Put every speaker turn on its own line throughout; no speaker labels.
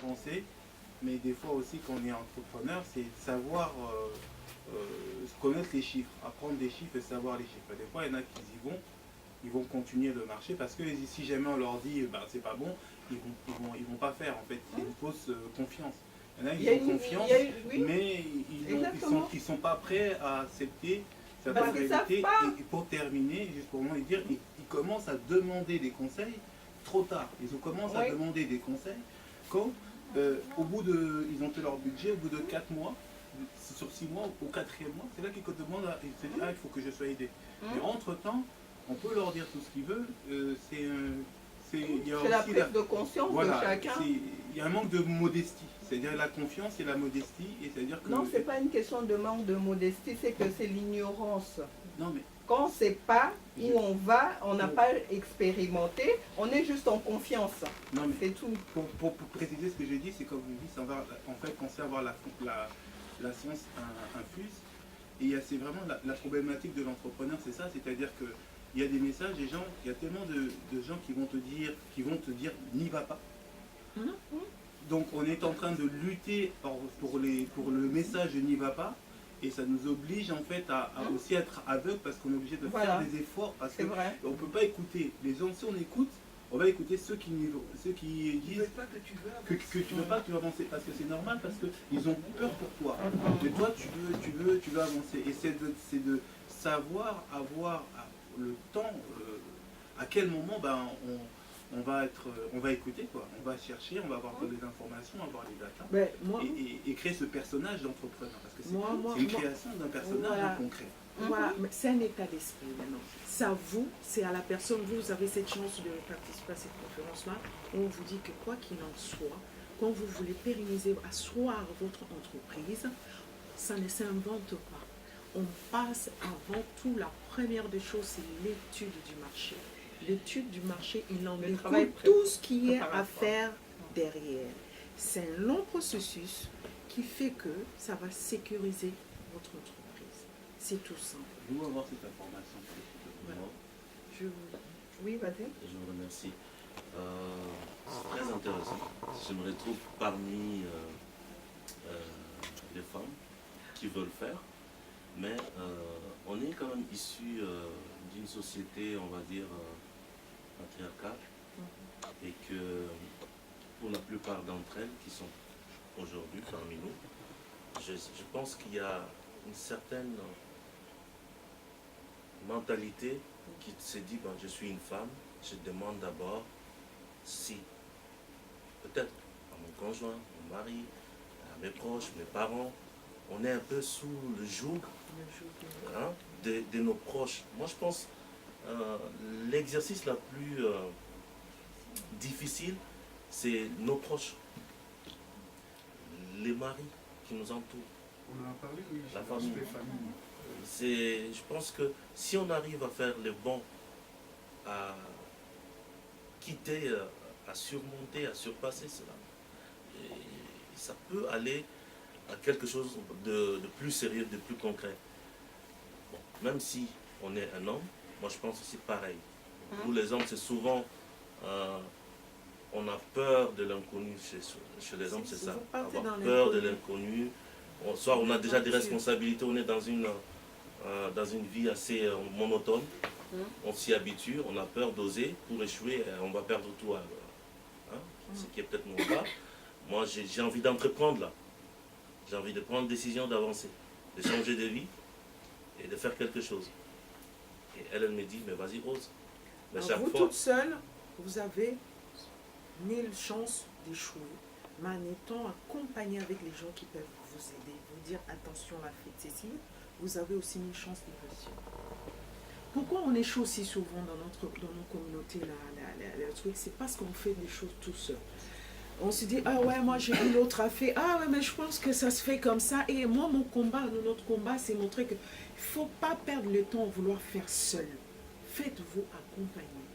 avancer, mais des fois aussi quand on est entrepreneur, c'est savoir connaître les chiffres, apprendre des chiffres et savoir les chiffres. Des fois, il y en a qui y vont, ils vont continuer de marcher parce que si jamais on leur dit bah, c'est pas bon, ils vont pas faire en fait. C'est une fausse confiance. Il y en a, ils ont confiance,
oui,
mais ils sont pas prêts à accepter certaines réalités. Et pour terminer, juste pour moi dire, ils commencent à demander des conseils trop tard. Ils commencent à demander des conseils quand au bout de, ils ont fait leur budget, au bout de 4 mois, sur 6 mois, au 4e mois, c'est là qu'ils demandent, ils se disent ah il faut que je sois aidé. Mais entre-temps, on peut leur dire tout ce qu'ils veulent,
c'est la prise de conscience de chacun.
Il y a un manque de modestie, c'est-à-dire la confiance et la modestie. C'est-à-dire que
non, c'est pas une question de manque de modestie, c'est que c'est l'ignorance.
Non, mais
quand on ne sait pas où on va, on n'a pas expérimenté, on est juste en confiance.
Non, mais
c'est tout.
Pour préciser ce que j'ai dit, c'est comme vous dites, en fait, penser avoir la science infuse. Et c'est vraiment la problématique de l'entrepreneur, c'est ça, c'est-à-dire que il y a des messages, il y a tellement de gens qui vont te dire n'y va pas. Donc on est en train de lutter pour le message n'y va pas, et ça nous oblige en fait à aussi être aveugle parce qu'on est obligé de faire des efforts, parce qu'on ne peut pas écouter les gens. Si on écoute, on va écouter ceux qui disent que tu veux pas, tu vas avancer, parce que c'est normal, parce qu'ils ont peur pour toi. Mais toi tu veux avancer, et c'est de savoir avoir le temps, à quel moment on va écouter, quoi. On va chercher, on va avoir des informations, avoir les datas, et créer ce personnage d'entrepreneur, parce que c'est une création d'un personnage concret.
Voilà, mais c'est un état d'esprit maintenant. Ça c'est à la personne, vous avez cette chance de participer à cette conférence-là, on vous dit que quoi qu'il en soit, quand vous voulez pérenniser, asseoir votre entreprise, ça ne s'invente pas. On passe avant tout, la première des choses, c'est l'étude du marché. L'étude du marché, il en découle tout ce qui est à faire derrière. C'est un long processus qui fait que ça va sécuriser votre entreprise. C'est tout simple.
Je veux avoir cette information.
Voilà.
Oui, vas-y.
Je vous remercie. C'est très intéressant. Je me retrouve parmi les femmes qui veulent faire. Mais on est quand même issu d'une société, on va dire, patriarcale, et que pour la plupart d'entre elles qui sont aujourd'hui parmi nous, je pense qu'il y a une certaine mentalité qui se dit, ben, je suis une femme, je demande d'abord si, peut-être à mon conjoint, mon mari, à mes proches, mes parents, on est un peu sous le joug de nos proches. Moi, je pense l'exercice le plus difficile, c'est nos proches. Les maris qui nous entourent.
On en a parlé, oui,
la famille. Je pense que si on arrive à faire le bon, à quitter, à surmonter, à surpasser cela, et ça peut aller à quelque chose de plus sérieux, de plus concret. Bon, même si on est un homme, moi je pense que c'est pareil. Nous les hommes, c'est souvent, on a peur de l'inconnu chez les hommes, c'est ça. Avoir peur de l'inconnu. Soit on a déjà des responsabilités, on est dans une vie assez monotone. On s'y habitue, on a peur d'oser. Pour échouer, on va perdre tout. Ce qui est peut-être mon cas. Moi, j'ai envie d'entreprendre là. J'ai envie de prendre décision d'avancer, de changer de vie et de faire quelque chose. Et elle me dit, mais vas-y, ose. Mais chaque
vous
fois,
toute seule, vous avez 1000 chances d'échouer, mais en étant accompagné avec les gens qui peuvent vous aider, vous dire attention, la fête Cécile, vous avez aussi 1000 chances de réussir. Pourquoi on échoue aussi souvent dans nos communautés, le truc, c'est parce qu'on fait des choses tout seul. On se dit, ah ouais, moi j'ai vu l'autre a fait, ah ouais, mais je pense que ça se fait comme ça. Et moi, notre combat, c'est montrer qu'il ne faut pas perdre le temps à vouloir faire seul. Faites-vous accompagner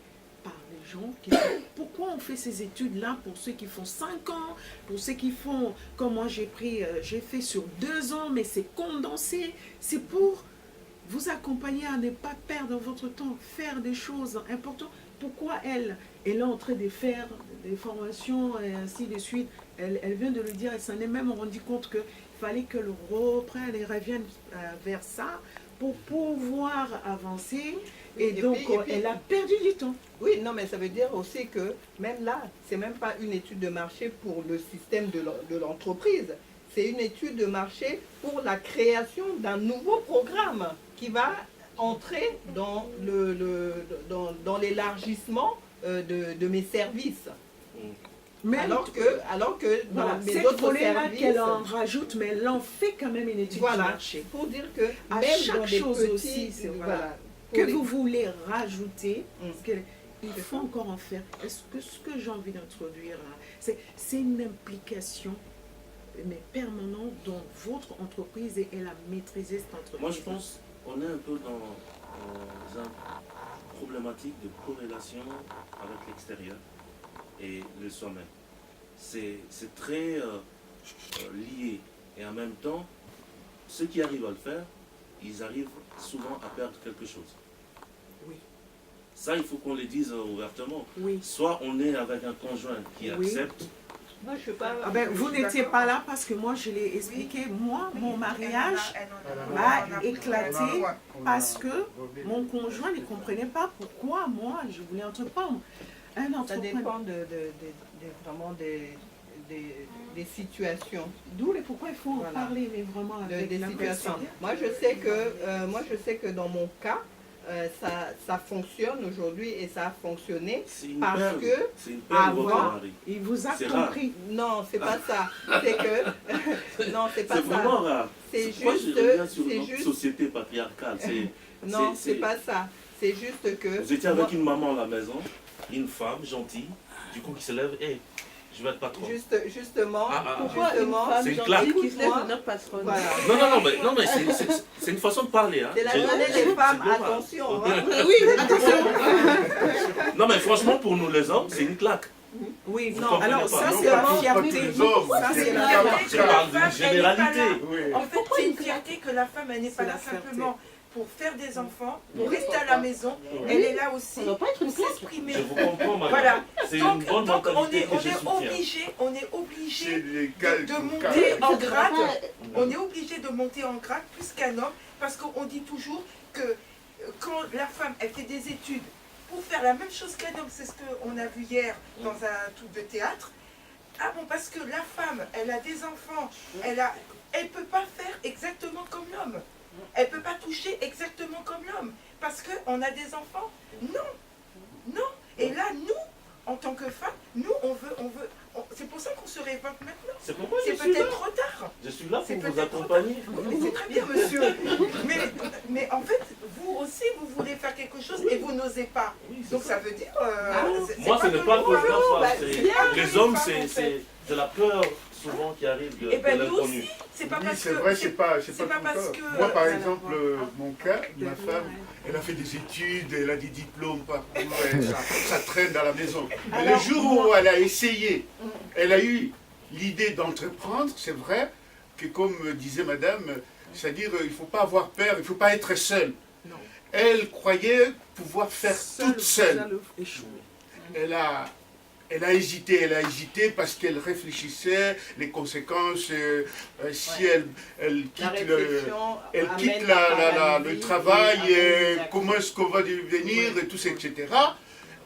par les gens qui... Pourquoi on fait ces études-là pour ceux qui font 5 ans, pour ceux qui font, comme moi j'ai fait sur 2 ans, mais c'est condensé. C'est pour vous accompagner à ne pas perdre votre temps, faire des choses importantes. Pourquoi elle est en train de faire des formations et ainsi de suite, elle vient de le dire, elle s'en est même rendue compte qu'il fallait qu'elle reprenne et revienne vers ça pour pouvoir avancer. Et
Et
donc,
puis-
elle a perdu du temps.
Oui, non, mais ça veut dire aussi que même là, c'est même pas une étude de marché pour le système de l'entreprise. C'est une étude de marché pour la création d'un nouveau programme qui va entrer dans dans l'élargissement de mes services.
Mais
Alors que dans
voilà,
mes
cette
autres
volet-là
services,
qu'elle en rajoute, mais elle en fait quand même une étude de
voilà,
marché.
pour dire que
À
même
chaque
dans des
chose
petits,
aussi, c'est
voilà, pour
Que
les-
vous voulez rajouter,
Mm.
parce qu'il
C'est
faut
ça.
encore en faire. Est-ce que ce que j'ai envie d'introduire là, c'est une implication mais permanente dans votre entreprise et elle a maîtrisé cette entreprise.
Moi, je pense qu'on est un peu dans une problématique de corrélation avec l'extérieur et le soi-même. C'est très lié. Et en même temps, ceux qui arrivent à le faire, ils arrivent souvent à perdre quelque chose.
Oui.
Ça, il faut qu'on le dise ouvertement.
Oui.
Soit on est avec un conjoint qui
Oui.
accepte.
Moi, je ne pas.
Ah ben, vous
je suis
n'étiez
d'accord.
pas là parce que moi, je l'ai expliqué. Moi, mon mariage a éclaté parce que mon conjoint ne comprenait pas pourquoi moi, je voulais entreprendre. Un
Ça
entrepreneur.
dépend vraiment des situations.
D'où les pourquoi il faut en
Voilà.
parler, mais vraiment avec
Des
la
situations.
personne.
Moi, je sais que dans mon cas, ça fonctionne aujourd'hui et ça a fonctionné.
C'est une
Parce
perle.
que
C'est une perle, votre
avant-
mari.
Il vous a
C'est rare.
compris.
Non, c'est pas ça. C'est que non, c'est pas
C'est
ça.
vraiment rare.
C'est
Moi, je
juste,
reviens sur
c'est
notre
juste.
société patriarcale.
Non, c'est pas ça. C'est juste que.
Vous étiez avec
moi,
une maman à la maison, une femme gentille, du coup qui se lève, hé, je vais être patron.
Justement,
Pourquoi une
justement,
femme
c'est une
gentille
claque.
qui se lève
Moi,
de notre patronne?
voilà.
Non, mais c'est une façon de parler. Hein.
C'est la
J'ai-
journée des femmes,
c'est normal.
attention. Hein.
Oui, attention.
Non, mais franchement, pour nous les hommes, c'est une claque.
Oui,
Vous
non,
comprenez
alors
pas.
ça
Non,
c'est la
pas tous
fierté.
les hommes.
Ça c'est la
C'est-
fierté.
Je parle d'une généralité.
Oui.
En fait, c'est une fierté que la femme, elle n'est
C'est
pas
la
là
fierté.
simplement pour faire des enfants, pour rester à la maison. Elle est là aussi
Ça ne doit pas être
pour
une claque.
s'exprimer.
Je vous comprends, madame.
Voilà.
C'est une
Donc,
bonne
donc on
mentalité
est,
que je soutiens.
on est
C'est
obligé
les cas-
de
cas-
monter en
Ça devrait
grade.
pas-
On est obligé de monter en grade plus qu'un homme parce qu'on dit toujours que quand la femme elle fait des études pour faire la même chose qu'un homme, c'est ce qu'on a vu hier dans un truc de théâtre. Ah bon, parce que la femme, elle a des enfants, elle peut pas faire exactement comme l'homme. Elle peut pas toucher exactement comme l'homme parce qu'on a des enfants. Non. Et là, nous, en tant que femmes, nous, c'est pour ça qu'on se révolte maintenant.
C'est pourquoi je
C'est
suis là.
peut-être trop tard.
Je suis là
C'est
pour vous
peut-être trop
accompagner.
Mais c'est très bien, monsieur. Mais en fait, vous aussi, vous voulez faire quelque chose et vous n'osez pas.
Oui, c'est
Donc
ça.
ça veut dire.
Moi, ce n'est pas
que
le
nous,
contraire.
bah,
c'est-
c'est bien que
Les
les
hommes,
femmes, en
c'est de la peur souvent qui arrive de
Et ben nous
l'inconnu.
aussi, c'est pas
Oui,
parce
c'est
que.
vrai, c'est pas
c'est pas
tout le
parce
cas.
que-
Moi, par
Voilà,
exemple,
voilà.
mon cas, ma femme, elle a fait des études, elle a des diplômes partout, ça traîne dans la maison. Mais le
Alors,
jour où elle a essayé, elle a eu l'idée d'entreprendre, c'est vrai que comme disait madame, c'est-à-dire il ne faut pas avoir peur, il ne faut pas être seule.
Non.
Elle croyait pouvoir faire toute
Vous
seule.
allez échouer.
Elle a hésité parce qu'elle réfléchissait les conséquences, si elle
La
quitte le...
réflexion
Elle
amène
quitte
la
le
paralysie,
travail,
amène la-
comment est-ce qu'on va devenir, et tout ça, etc.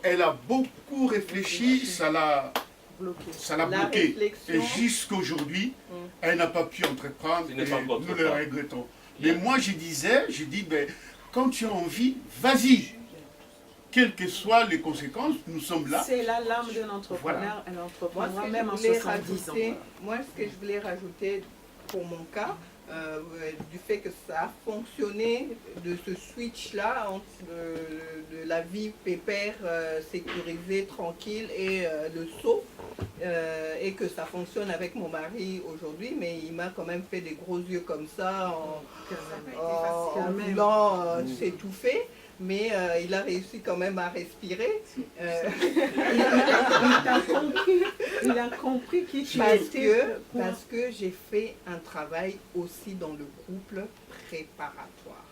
Elle a beaucoup réfléchi, ça l'a
Bloqué.
La
bloqué.
réflexion.
Et jusqu'aujourd'hui, elle n'a pas pu entreprendre,
Ce n'est
et
pas encore
nous
trop
le
tard.
regrettons. Mais moi, je dis, ben, quand tu as envie, vas-y. Quelles que soient les conséquences, nous sommes là.
C'est la lame d'un entrepreneur.
Voilà.
Elle
Moi,
entreprendra
ce que
même
je
en
voulais
70 ans.
ce que je voulais rajouter pour mon cas, du fait que ça a fonctionné, de ce switch-là entre de la vie pépère, sécurisée, tranquille et le saut, et que ça fonctionne avec mon mari aujourd'hui, mais il m'a quand même fait des gros yeux comme ça en
même.
voulant s'étouffer. Mais il a réussi quand même à respirer.
Il a compris qui tu
Parce
étais.
que j'ai fait un travail aussi dans le couple préparatoire.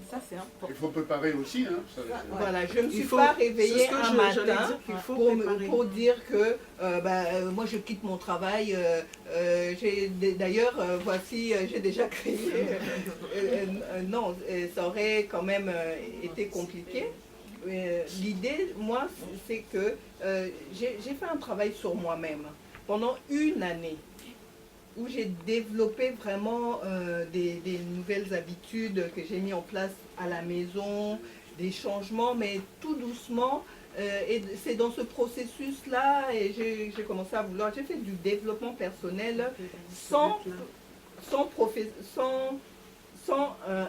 Ça, c'est important.
Il faut préparer aussi. Hein, ça,
Voilà, je ne me suis
Il faut-
pas
c'est
réveillée
ce que
un
j'allais
matin
dire, qu'il faut
pour,
préparer.
pour dire que moi je quitte mon travail. D'ailleurs, voici, j'ai déjà créé. Non, ça aurait quand même été compliqué. L'idée, moi, c'est que j'ai fait un travail sur moi-même pendant une année où j'ai développé vraiment des nouvelles habitudes que j'ai mis en place à la maison, des changements, mais tout doucement. Et c'est dans ce processus-là, et j'ai commencé à vouloir, j'ai fait du développement personnel sans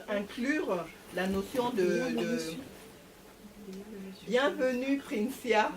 inclure la notion de bienvenue Princia.